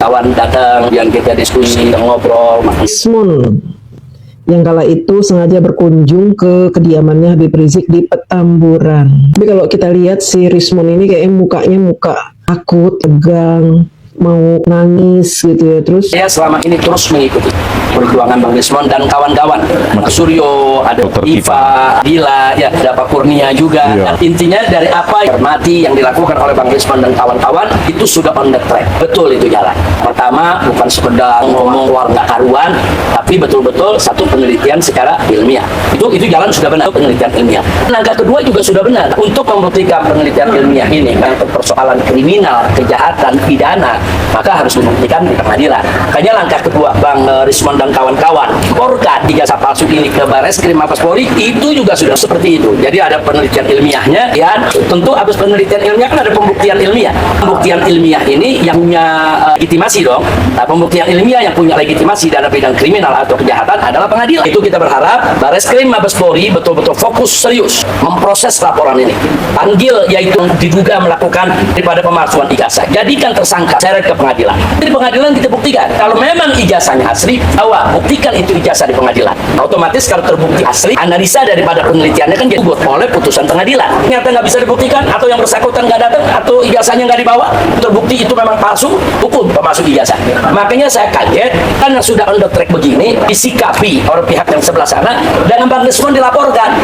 kawan datang, yang kita diskusi, ngobrol. Rismon yang kala itu sengaja berkunjung ke kediamannya Habib Rizik di Petamburan. Tapi kalau kita lihat si Rismon ini kayaknya mukanya muka takut, tegang, mau nangis gitu ya. Terus Saya selama ini terus mengikuti perjuangan Bang Rismon dan kawan-kawan. Suryo, ada Iva, Dila, ya, ada Pak Kurnia juga. Dan intinya dari apa yang hormati yang dilakukan oleh Bang Rismon dan kawan-kawan itu sudah on the track. Betul itu jalan. Pertama, bukan sekedar ngomong warga karuan, tapi betul-betul satu penelitian secara ilmiah. Itu jalan sudah benar, penelitian ilmiah. Langkah kedua juga sudah benar. Untuk membuktikan penelitian ilmiah ini, untuk persoalan kriminal, kejahatan, pidana, maka harus membuktikan di pengadilan. Makanya langkah kedua Bang Rismon dan kawan-kawan laporkan ijazah palsu ini ke Barreskrim Mabes Polri, itu juga sudah seperti itu. Jadi ada penelitian ilmiahnya, ya. Tentu habis penelitian ilmiah kan ada pembuktian ilmiah. Pembuktian ilmiah ini yang punya legitimasi dong. Nah, pembuktian ilmiah yang punya legitimasi dalam bidang kriminal atau kejahatan adalah pengadilan. Itu kita berharap Barreskrim Mabes Polri betul-betul fokus serius memproses laporan ini. Panggil yaitu diduga melakukan daripada pemalsuan ijazah. Jadikan tersangka, seret ke pengadilan. Di pengadilan kita buktikan kalau memang ijazahnya asli, buktikan itu ijazah di pengadilan. Otomatis kalau terbukti asli, analisa daripada penelitiannya kan dibuat oleh putusan pengadilan. Ternyata nggak bisa dibuktikan, atau yang bersangkutan nggak datang, atau ijazahnya nggak dibawa, terbukti itu memang palsu, hukum pemalsu ijazah. Makanya saya kaget, karena sudah on the track begini, disikapi oleh pihak yang sebelah sana, dan Bang Rismon dilaporkan.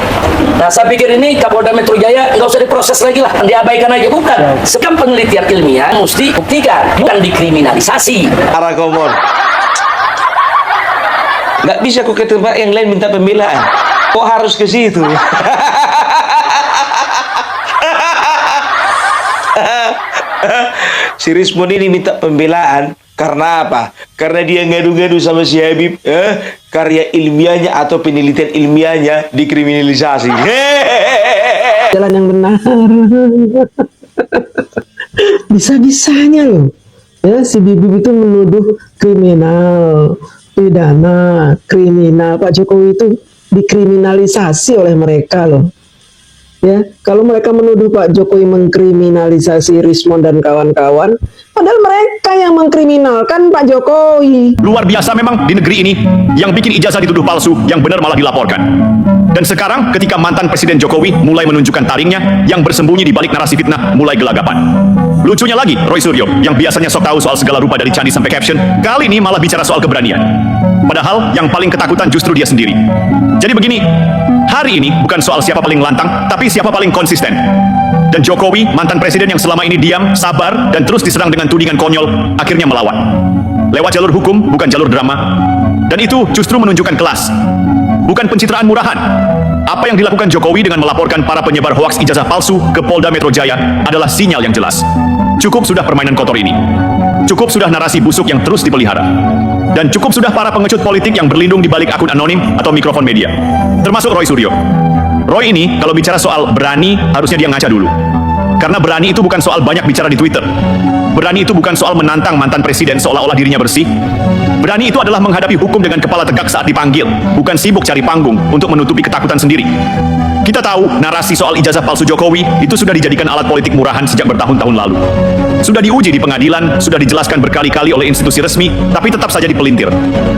Nah, saya pikir ini Kapolda Metro Jaya nggak usah diproses lagi lah, diabaikan aja. Bukan, sekam penelitian ilmiah mesti buktikan, bukan dikriminalisasi. Arah komon. Nggak bisa kok ke tempat yang lain minta pembelaan. Kok harus ke situ? Si Rismon ini minta pembelaan karena apa? Karena dia ngadu-ngadu sama si Habib, karya ilmiahnya atau penelitian ilmiahnya dikriminalisasi. jalan yang benar. Bisa-bisanya loh ya si Bibib itu menuduh kriminal, pidana, kriminal. Pak Jokowi itu dikriminalisasi oleh mereka loh. Ya, kalau mereka menuduh Pak Jokowi mengkriminalisasi Rismon dan kawan-kawan, padahal mereka yang mengkriminalkan Pak Jokowi. Luar biasa memang di negeri ini, yang bikin ijazah dituduh palsu, yang benar malah dilaporkan. Dan sekarang ketika mantan Presiden Jokowi mulai menunjukkan taringnya, yang bersembunyi di balik narasi fitnah mulai gelagapan. Lucunya lagi, Roy Suryo, yang biasanya sok tahu soal segala rupa dari candi sampai caption, kali ini malah bicara soal keberanian. Padahal yang paling ketakutan justru dia sendiri. Jadi begini, hari ini bukan soal siapa paling lantang, tapi siapa paling konsisten. Dan Jokowi, mantan presiden yang selama ini diam, sabar, dan terus diserang dengan tudingan konyol, akhirnya melawan. Lewat jalur hukum, bukan jalur drama. Dan itu justru menunjukkan kelas, bukan pencitraan murahan. Apa yang dilakukan Jokowi dengan melaporkan para penyebar hoaks ijazah palsu ke Polda Metro Jaya adalah sinyal yang jelas. Cukup sudah permainan kotor ini. Cukup sudah narasi busuk yang terus dipelihara. Dan cukup sudah para pengecut politik yang berlindung di balik akun anonim atau mikrofon media. Termasuk Roy Suryo. Roy ini kalau bicara soal berani, harusnya dia ngaca dulu. Karena berani itu bukan soal banyak bicara di Twitter. Berani itu bukan soal menantang mantan presiden seolah-olah dirinya bersih. Berani itu adalah menghadapi hukum dengan kepala tegak saat dipanggil, bukan sibuk cari panggung untuk menutupi ketakutan sendiri. Kita tahu narasi soal ijazah palsu Jokowi itu sudah dijadikan alat politik murahan sejak bertahun-tahun lalu. Sudah diuji di pengadilan, sudah dijelaskan berkali-kali oleh institusi resmi, tapi tetap saja dipelintir.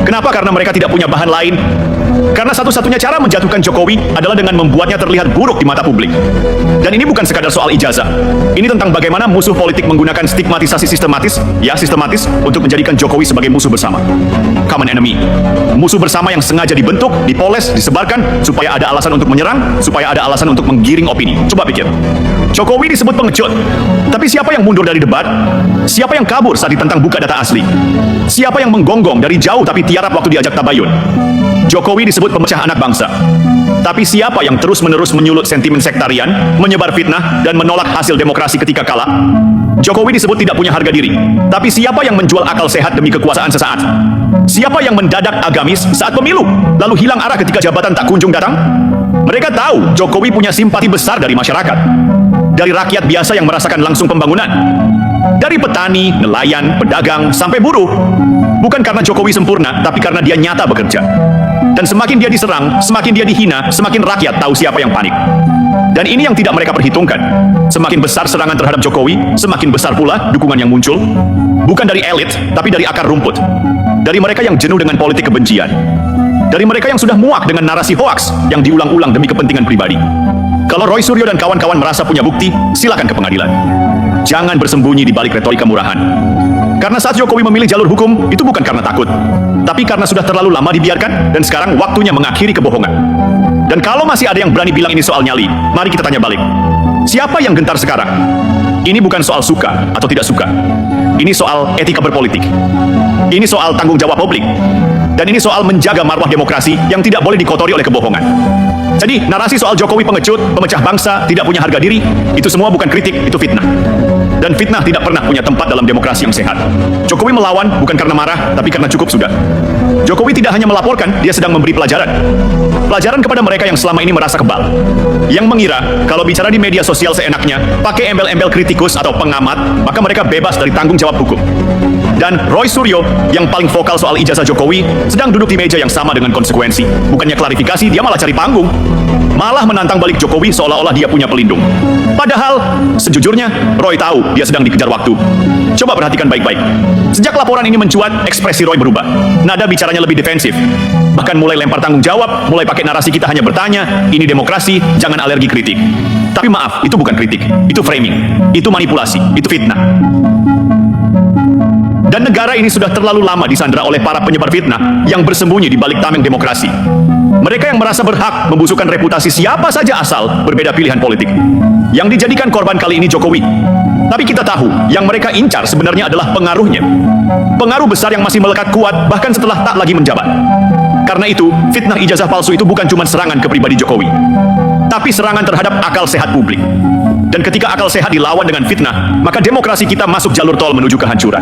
Kenapa? Karena mereka tidak punya bahan lain. Karena satu-satunya cara menjatuhkan Jokowi adalah dengan membuatnya terlihat buruk di mata publik. Dan ini bukan sekadar soal ijazah. Ini tentang bagaimana musuh politik menggunakan stigmatisasi sistematis, untuk menjadikan Jokowi sebagai musuh bersama. Common enemy. Musuh bersama yang sengaja dibentuk, dipoles, disebarkan, supaya ada alasan untuk menyerang, supaya ada alasan untuk menggiring opini. Coba pikir. Jokowi disebut pengecut. Tapi siapa yang mundur dari debat? Siapa yang kabur saat ditentang buka data asli? Siapa yang menggonggong dari jauh tapi tiarap waktu diajak tabayun? Jokowi disebut pemecah anak bangsa. Tapi siapa yang terus-menerus menyulut sentimen sektarian, menyebar fitnah, dan menolak hasil demokrasi ketika kalah? Jokowi disebut tidak punya harga diri. Tapi siapa yang menjual akal sehat demi kekuasaan sesaat? Siapa yang mendadak agamis saat pemilu, lalu hilang arah ketika jabatan tak kunjung datang? Mereka tahu Jokowi punya simpati besar dari masyarakat. Dari rakyat biasa yang merasakan langsung pembangunan. Dari petani, nelayan, pedagang, sampai buruh. Bukan karena Jokowi sempurna, tapi karena dia nyata bekerja. Dan semakin dia diserang, semakin dia dihina, semakin rakyat tahu siapa yang panik. Dan ini yang tidak mereka perhitungkan. Semakin besar serangan terhadap Jokowi, semakin besar pula dukungan yang muncul. Bukan dari elit, tapi dari akar rumput. Dari mereka yang jenuh dengan politik kebencian. Dari mereka yang sudah muak dengan narasi hoaks yang diulang-ulang demi kepentingan pribadi. Kalau Roy Suryo dan kawan-kawan merasa punya bukti, silakan ke pengadilan. Jangan bersembunyi di balik retorika murahan. Karena saat Jokowi memilih jalur hukum, itu bukan karena takut, tapi karena sudah terlalu lama dibiarkan, dan sekarang waktunya mengakhiri kebohongan. Dan kalau masih ada yang berani bilang ini soal nyali, mari kita tanya balik. Siapa yang gentar sekarang? Ini bukan soal suka atau tidak suka. Ini soal etika berpolitik. Ini soal tanggung jawab publik. Dan ini soal menjaga marwah demokrasi yang tidak boleh dikotori oleh kebohongan. Jadi, narasi soal Jokowi pengecut, pemecah bangsa, tidak punya harga diri, itu semua bukan kritik, itu fitnah. Dan fitnah tidak pernah punya tempat dalam demokrasi yang sehat. Jokowi melawan bukan karena marah, tapi karena cukup sudah. Jokowi tidak hanya melaporkan, dia sedang memberi pelajaran. Pelajaran kepada mereka yang selama ini merasa kebal. Yang mengira, kalau bicara di media sosial seenaknya, pakai embel-embel kritikus atau pengamat, maka mereka bebas dari tanggung jawab hukum. Dan Roy Suryo, yang paling vokal soal ijazah Jokowi, sedang duduk di meja yang sama dengan konsekuensi. Bukannya klarifikasi, dia malah cari panggung. Malah menantang balik Jokowi seolah-olah dia punya pelindung. Padahal, sejujurnya, Roy tahu dia sedang dikejar waktu. Coba perhatikan baik-baik. Sejak laporan ini mencuat, ekspresi Roy berubah. Nada bicaranya lebih defensif. Bahkan mulai lempar tanggung jawab, mulai pakai narasi kita hanya bertanya, ini demokrasi, jangan alergi kritik. Tapi maaf, itu bukan kritik. Itu framing. Itu manipulasi. Itu fitnah. Dan negara ini sudah terlalu lama disandera oleh para penyebar fitnah yang bersembunyi di balik tameng demokrasi. Mereka yang merasa berhak membusukkan reputasi siapa saja asal berbeda pilihan politik. Yang dijadikan korban kali ini Jokowi. Tapi kita tahu, yang mereka incar sebenarnya adalah pengaruhnya. Pengaruh besar yang masih melekat kuat bahkan setelah tak lagi menjabat. Karena itu, fitnah ijazah palsu itu bukan cuma serangan ke pribadi Jokowi, tapi serangan terhadap akal sehat publik. Dan ketika akal sehat dilawan dengan fitnah, maka demokrasi kita masuk jalur tol menuju kehancuran.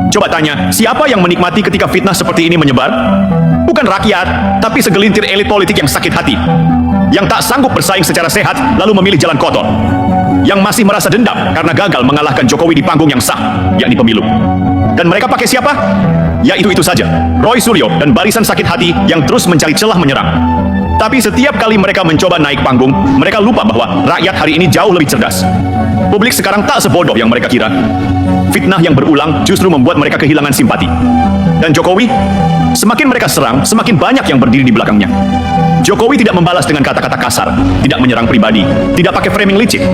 Coba tanya, siapa yang menikmati ketika fitnah seperti ini menyebar? Bukan rakyat, tapi segelintir elit politik yang sakit hati, yang tak sanggup bersaing secara sehat lalu memilih jalan kotor, yang masih merasa dendam karena gagal mengalahkan Jokowi di panggung yang sah, yakni pemilu. Dan mereka pakai siapa? Ya itu saja, Roy Suryo dan barisan sakit hati yang terus mencari celah menyerang. Tapi setiap kali mereka mencoba naik panggung, mereka lupa bahwa rakyat hari ini jauh lebih cerdas. Publik sekarang tak sebodoh yang mereka kira. Fitnah yang berulang justru membuat mereka kehilangan simpati. Dan Jokowi, semakin mereka serang, semakin banyak yang berdiri di belakangnya. Jokowi tidak membalas dengan kata-kata kasar, tidak menyerang pribadi, tidak pakai framing licik.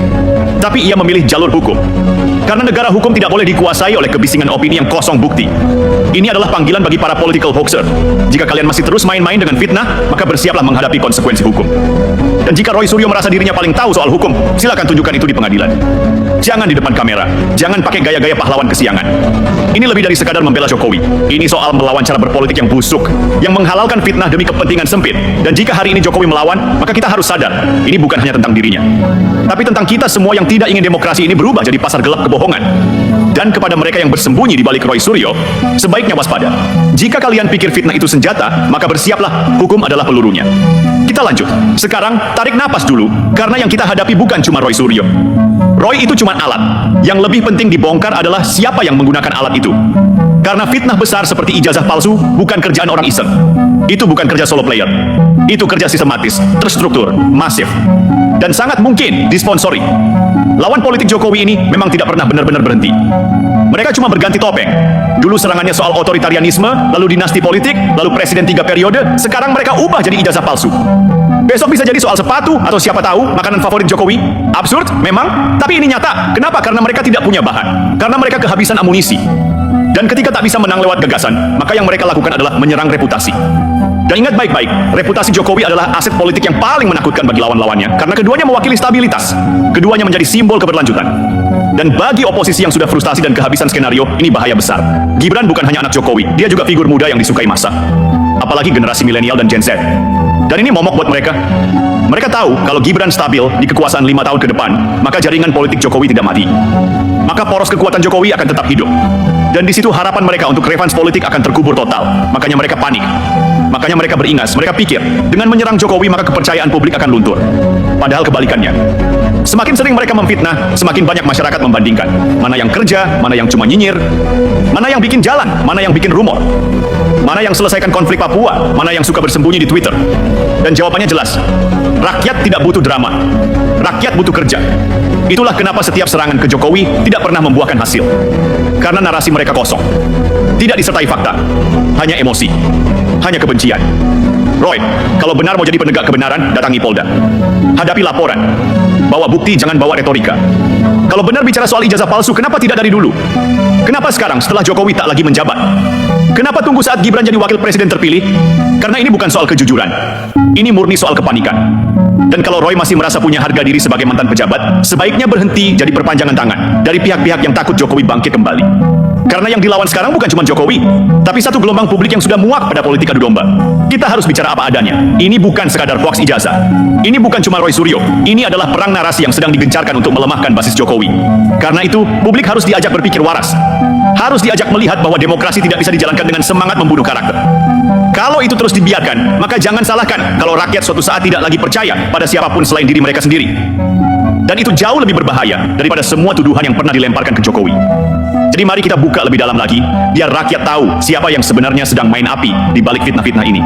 Tapi ia memilih jalur hukum. Karena negara hukum tidak boleh dikuasai oleh kebisingan opini yang kosong bukti. Ini adalah panggilan bagi para political hoaxer. Jika kalian masih terus main-main dengan fitnah, maka bersiaplah menghadapi konsekuensi hukum. Dan jika Roy Suryo merasa dirinya paling tahu soal hukum, silakan tunjukkan itu di pengadilan. Jangan di depan kamera, jangan pakai gaya-gaya pahlawan kesiangan. Ini lebih dari sekadar membela Jokowi. Ini soal melawan cara berpolitik yang busuk, yang menghalalkan fitnah demi kepentingan sempit. Dan jika hari ini Jokowi melawan, maka kita harus sadar, ini bukan hanya tentang dirinya, tapi tentang kita semua yang tidak ingin demokrasi ini berubah jadi pasar gelap kebohongan. Dan kepada mereka yang bersembunyi di balik Roy Suryo, sebaiknya waspada. Jika kalian pikir fitnah itu senjata, maka bersiaplah, hukum adalah pelurunya. Kita lanjut. Sekarang, tarik napas dulu, karena yang kita hadapi bukan cuma Roy Suryo. Roy itu cuma alat. Yang lebih penting dibongkar adalah siapa yang menggunakan alat itu. Karena fitnah besar seperti ijazah palsu bukan kerjaan orang iseng. Itu bukan kerja solo player. Itu kerja sistematis, terstruktur, masif, dan sangat mungkin disponsori. Lawan politik Jokowi ini memang tidak pernah benar-benar berhenti. Mereka cuma berganti topeng. Dulu serangannya soal otoritarianisme, lalu dinasti politik, lalu presiden 3 periode, sekarang mereka ubah jadi ijazah palsu. Besok bisa jadi soal sepatu atau siapa tahu makanan favorit Jokowi. Absurd, memang, tapi ini nyata. Kenapa? Karena mereka tidak punya bahan. Karena mereka kehabisan amunisi. Dan ketika tak bisa menang lewat gagasan, maka yang mereka lakukan adalah menyerang reputasi. Dan ingat baik-baik, reputasi Jokowi adalah aset politik yang paling menakutkan bagi lawan-lawannya, karena keduanya mewakili stabilitas. Keduanya menjadi simbol keberlanjutan. Dan bagi oposisi yang sudah frustasi dan kehabisan skenario, ini bahaya besar. Gibran bukan hanya anak Jokowi, dia juga figur muda yang disukai massa. Apalagi generasi milenial dan Gen Z. Dan ini momok buat mereka. Mereka tahu kalau Gibran stabil di kekuasaan 5 tahun ke depan, maka jaringan politik Jokowi tidak mati. Maka poros kekuatan Jokowi akan tetap hidup. Dan di situ harapan mereka untuk revans politik akan terkubur total. Makanya mereka panik. Makanya mereka beringas, mereka pikir, dengan menyerang Jokowi maka kepercayaan publik akan luntur. Padahal kebalikannya. Semakin sering mereka memfitnah, semakin banyak masyarakat membandingkan. Mana yang kerja, mana yang cuma nyinyir, mana yang bikin jalan, mana yang bikin rumor, mana yang selesaikan konflik Papua, mana yang suka bersembunyi di Twitter. Dan jawabannya jelas, rakyat tidak butuh drama, rakyat butuh kerja. Itulah kenapa setiap serangan ke Jokowi tidak pernah membuahkan hasil. Karena narasi mereka kosong, tidak disertai fakta, hanya emosi, hanya kebencian. Roy, kalau benar mau jadi penegak kebenaran, datangi Polda. Hadapi laporan. Bawa bukti, jangan bawa retorika. Kalau benar bicara soal ijazah palsu, kenapa tidak dari dulu? Kenapa sekarang setelah Jokowi tak lagi menjabat? Kenapa tunggu saat Gibran jadi wakil presiden terpilih? Karena ini bukan soal kejujuran. Ini murni soal kepanikan. Dan kalau Roy masih merasa punya harga diri sebagai mantan pejabat, sebaiknya berhenti jadi perpanjangan tangan dari pihak-pihak yang takut Jokowi bangkit kembali. Karena yang dilawan sekarang bukan cuma Jokowi, tapi satu gelombang publik yang sudah muak pada politik adu domba. Kita harus bicara apa adanya. Ini bukan sekadar hoax ijazah. Ini bukan cuma Roy Suryo. Ini adalah perang narasi yang sedang digencarkan untuk melemahkan basis Jokowi. Karena itu, publik harus diajak berpikir waras. Harus diajak melihat bahwa demokrasi tidak bisa dijalankan dengan semangat membunuh karakter. Kalau itu terus dibiarkan, maka jangan salahkan kalau rakyat suatu saat tidak lagi percaya pada siapapun selain diri mereka sendiri. Dan itu jauh lebih berbahaya daripada semua tuduhan yang pernah dilemparkan ke Jokowi. Jadi mari kita buka lebih dalam lagi, biar rakyat tahu siapa yang sebenarnya sedang main api di balik fitnah-fitnah ini.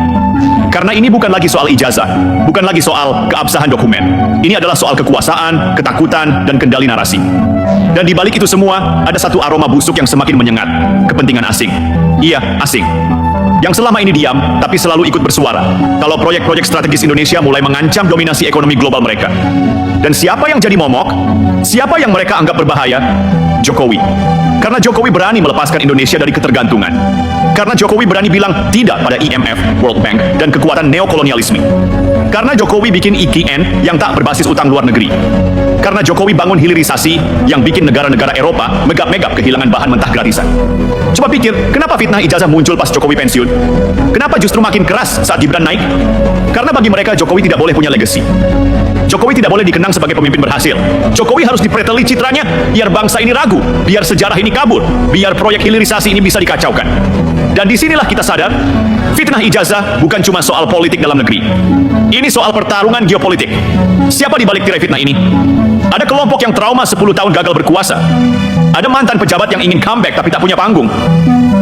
Karena ini bukan lagi soal ijazah, bukan lagi soal keabsahan dokumen. Ini adalah soal kekuasaan, ketakutan, dan kendali narasi. Dan di balik itu semua, ada satu aroma busuk yang semakin menyengat, kepentingan asing. Iya, asing. Yang selama ini diam, tapi selalu ikut bersuara kalau proyek-proyek strategis Indonesia mulai mengancam dominasi ekonomi global mereka. Dan siapa yang jadi momok? Siapa yang mereka anggap berbahaya? Jokowi. Karena Jokowi berani melepaskan Indonesia dari ketergantungan. Karena Jokowi berani bilang tidak pada IMF, World Bank, dan kekuatan neokolonialisme. Karena Jokowi bikin IKN yang tak berbasis utang luar negeri. Karena Jokowi bangun hilirisasi yang bikin negara-negara Eropa megap-megap kehilangan bahan mentah gratisan. Coba pikir, kenapa fitnah ijazah muncul pas Jokowi pensiun? Kenapa justru makin keras saat Gibran naik? Karena bagi mereka Jokowi tidak boleh punya legacy. Jokowi tidak boleh dikenang sebagai pemimpin berhasil. Jokowi harus dipreteli citranya biar bangsa ini ragu, biar sejarah ini kabur, biar proyek hilirisasi ini bisa dikacaukan. Dan disinilah kita sadar, fitnah ijazah bukan cuma soal politik dalam negeri. Ini soal pertarungan geopolitik. Siapa di balik tirai fitnah ini? Ada kelompok yang trauma 10 tahun gagal berkuasa. Ada mantan pejabat yang ingin comeback tapi tak punya panggung.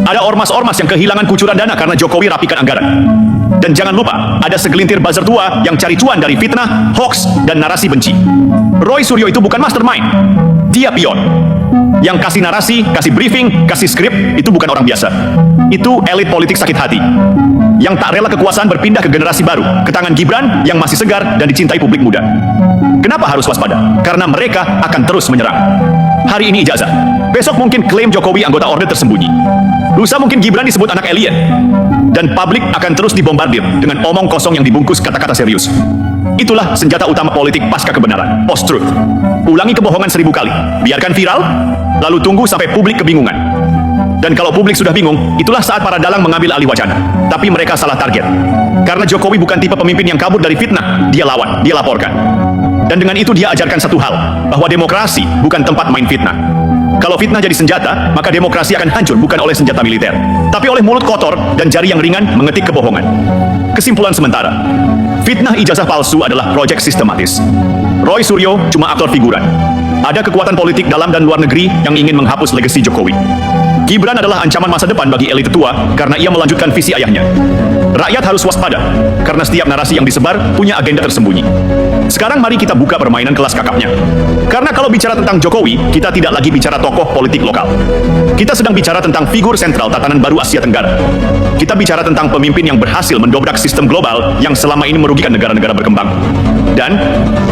Ada ormas-ormas yang kehilangan kucuran dana karena Jokowi rapikan anggaran. Dan jangan lupa, ada segelintir buzzer tua yang cari cuan dari fitnah, hoax, dan narasi benci. Roy Suryo itu bukan mastermind. Dia pion. Yang kasih narasi, kasih briefing, kasih skrip, itu bukan orang biasa. Itu elit politik sakit hati. Yang tak rela kekuasaan berpindah ke generasi baru, ke tangan Gibran yang masih segar dan dicintai publik muda. Kenapa harus waspada? Karena mereka akan terus menyerang. Hari ini ijazah. Besok mungkin klaim Jokowi anggota orde tersembunyi. Lusa mungkin Gibran disebut anak alien. Dan publik akan terus dibombardir dengan omong kosong yang dibungkus kata-kata serius. Itulah senjata utama politik pasca kebenaran, post-truth. Ulangi kebohongan 1000 kali, biarkan viral, lalu tunggu sampai publik kebingungan. Dan kalau publik sudah bingung, itulah saat para dalang mengambil alih wacana. Tapi mereka salah target. Karena Jokowi bukan tipe pemimpin yang kabur dari fitnah, dia lawan, dia laporkan. Dan dengan itu dia ajarkan satu hal, bahwa demokrasi bukan tempat main fitnah. Kalau fitnah jadi senjata, maka demokrasi akan hancur bukan oleh senjata militer, tapi oleh mulut kotor dan jari yang ringan mengetik kebohongan. Kesimpulan sementara, fitnah ijazah palsu adalah proyek sistematis. Roy Suryo cuma aktor figuran. Ada kekuatan politik dalam dan luar negeri yang ingin menghapus legasi Jokowi. Gibran adalah ancaman masa depan bagi elit tua karena ia melanjutkan visi ayahnya. Rakyat harus waspada, karena setiap narasi yang disebar punya agenda tersembunyi. Sekarang mari kita buka permainan kelas kakapnya. Karena kalau bicara tentang Jokowi, kita tidak lagi bicara tokoh politik lokal. Kita sedang bicara tentang figur sentral tatanan baru Asia Tenggara. Kita bicara tentang pemimpin yang berhasil mendobrak sistem global yang selama ini merugikan negara-negara berkembang. Dan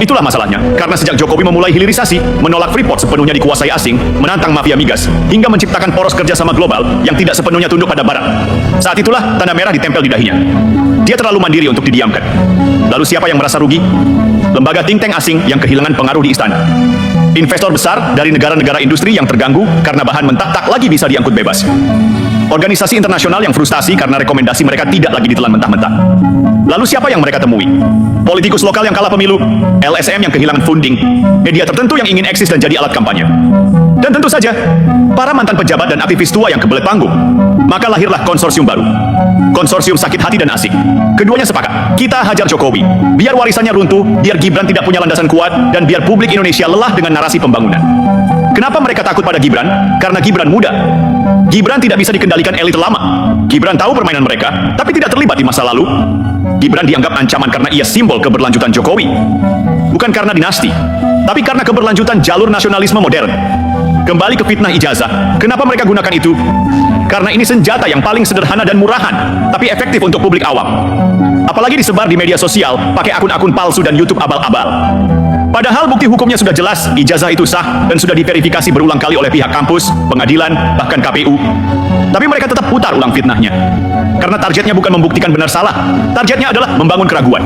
itulah masalahnya, karena sejak Jokowi memulai hilirisasi, menolak Freeport sepenuhnya dikuasai asing, menantang mafia migas, hingga menciptakan poros kerjasama global yang tidak sepenuhnya tunduk pada Barat. Saat itulah tanda merah ditempel di dahinya. Dia terlalu mandiri untuk didiamkan. Lalu siapa yang merasa rugi? Lembaga think tank asing yang kehilangan pengaruh di istana. Investor besar dari negara-negara industri yang terganggu karena bahan mentah tak lagi bisa diangkut bebas. Organisasi internasional yang frustasi karena rekomendasi mereka tidak lagi ditelan mentah-mentah. Lalu siapa yang mereka temui? politikus lokal yang kalah pemilu, LSM yang kehilangan funding, media tertentu yang ingin eksis dan jadi alat kampanye. Dan tentu saja, para mantan pejabat dan aktivis tua yang kebelet panggung. Maka lahirlah konsorsium baru. Konsorsium sakit hati dan asik. Keduanya sepakat, kita hajar Jokowi. Biar warisannya runtuh, biar Gibran tidak punya landasan kuat, dan biar publik Indonesia lelah dengan narasi pembangunan. Kenapa mereka takut pada Gibran? Karena Gibran muda. Gibran tidak bisa dikendalikan elit lama. Gibran tahu permainan mereka, tapi tidak terlibat di masa lalu. Gibran dianggap ancaman karena ia simbol keberlanjutan Jokowi. Bukan karena dinasti, tapi karena keberlanjutan jalur nasionalisme modern. Kembali ke fitnah ijazah, kenapa mereka gunakan itu? Karena ini senjata yang paling sederhana dan murahan, tapi efektif untuk publik awam. Apalagi disebar di media sosial, pakai akun-akun palsu dan YouTube abal-abal. Padahal bukti hukumnya sudah jelas, ijazah itu sah dan sudah diverifikasi berulang kali oleh pihak kampus, pengadilan, bahkan KPU. Tapi mereka tetap putar ulang fitnahnya. Karena targetnya bukan membuktikan benar salah, targetnya adalah membangun keraguan.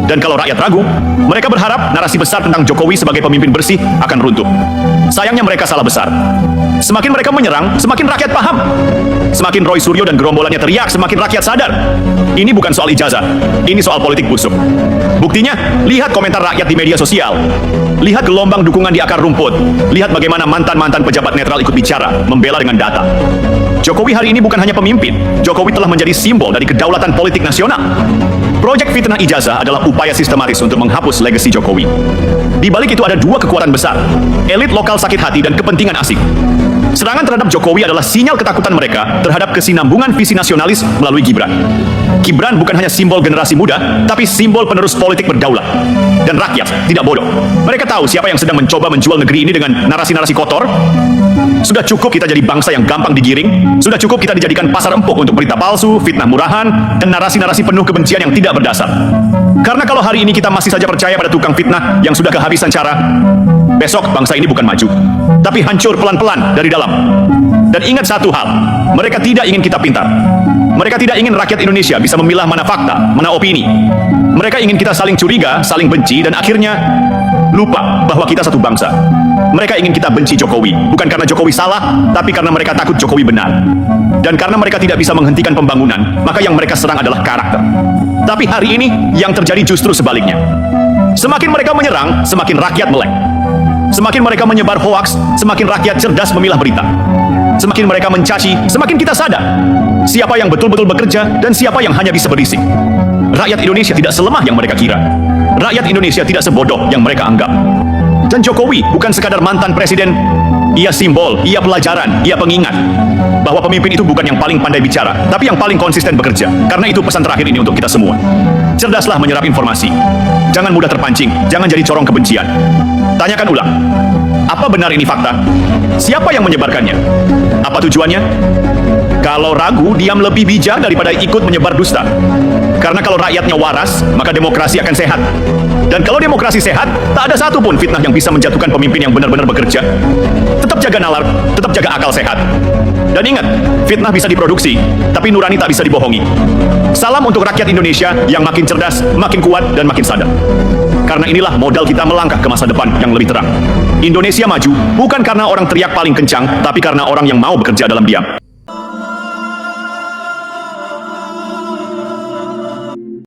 Dan kalau rakyat ragu, mereka berharap narasi besar tentang Jokowi sebagai pemimpin bersih akan runtuh. Sayangnya mereka salah besar. Semakin mereka menyerang, semakin rakyat paham. Semakin Roy Suryo dan gerombolannya teriak, semakin rakyat sadar. Ini bukan soal ijazah, ini soal politik busuk. Buktinya, lihat komentar rakyat di media sosial. Lihat gelombang dukungan di akar rumput. Lihat bagaimana mantan-mantan pejabat netral ikut bicara, membela dengan data. Jokowi hari ini bukan hanya pemimpin, Jokowi telah menjadi simbol dari kedaulatan politik nasional. Proyek fitnah ijazah adalah upaya sistematis untuk menghapus legasi Jokowi. Di balik itu ada dua kekuatan besar, elit lokal sakit hati dan kepentingan asing. Serangan terhadap Jokowi adalah sinyal ketakutan mereka terhadap kesinambungan visi nasionalis melalui Gibran. Gibran bukan hanya simbol generasi muda, tapi simbol penerus politik berdaulat. Dan rakyat tidak bodoh. Mereka tahu siapa yang sedang mencoba menjual negeri ini dengan narasi-narasi kotor. Sudah cukup kita jadi bangsa yang gampang digiring. Sudah cukup kita dijadikan pasar empuk untuk berita palsu, fitnah murahan, dan narasi-narasi penuh kebencian yang tidak berdasar. Karena kalau hari ini kita masih saja percaya pada tukang fitnah yang sudah kehabisan cara, besok bangsa ini bukan maju, tapi hancur pelan-pelan dari dalam. Dan ingat satu hal, mereka tidak ingin kita pintar. Mereka tidak ingin rakyat Indonesia bisa memilah mana fakta, mana opini. Mereka ingin kita saling curiga, saling benci, dan akhirnya lupa bahwa kita satu bangsa. Mereka ingin kita benci Jokowi, bukan karena Jokowi salah, tapi karena mereka takut Jokowi benar. Dan karena mereka tidak bisa menghentikan pembangunan, maka yang mereka serang adalah karakter. Tapi hari ini, yang terjadi justru sebaliknya. Semakin mereka menyerang, semakin rakyat melek. Semakin mereka menyebar hoaks, semakin rakyat cerdas memilah berita. Semakin mereka mencaci, semakin kita sadar siapa yang betul-betul bekerja dan siapa yang hanya bisa berisik. Rakyat Indonesia tidak selemah yang mereka kira. Rakyat Indonesia tidak sebodoh yang mereka anggap. Dan Jokowi bukan sekadar mantan presiden, ia simbol, ia pelajaran, ia pengingat bahwa pemimpin itu bukan yang paling pandai bicara, tapi yang paling konsisten bekerja. Karena itu pesan terakhir ini untuk kita semua. Cerdaslah menyerap informasi. Jangan mudah terpancing, jangan jadi corong kebencian. Tanyakan ulang, apa benar ini fakta? Siapa yang menyebarkannya? Apa tujuannya? Kalau ragu, diam lebih bijak daripada ikut menyebar dusta. Karena kalau rakyatnya waras, maka demokrasi akan sehat. Dan kalau demokrasi sehat, tak ada satupun fitnah yang bisa menjatuhkan pemimpin yang benar-benar bekerja. Tetap jaga nalar, tetap jaga akal sehat. Dan ingat, fitnah bisa diproduksi, tapi nurani tak bisa dibohongi. Salam untuk rakyat Indonesia yang makin cerdas, makin kuat, dan makin sadar. Karena inilah modal kita melangkah ke masa depan yang lebih terang. Indonesia maju bukan karena orang teriak paling kencang, tapi karena orang yang mau bekerja dalam diam.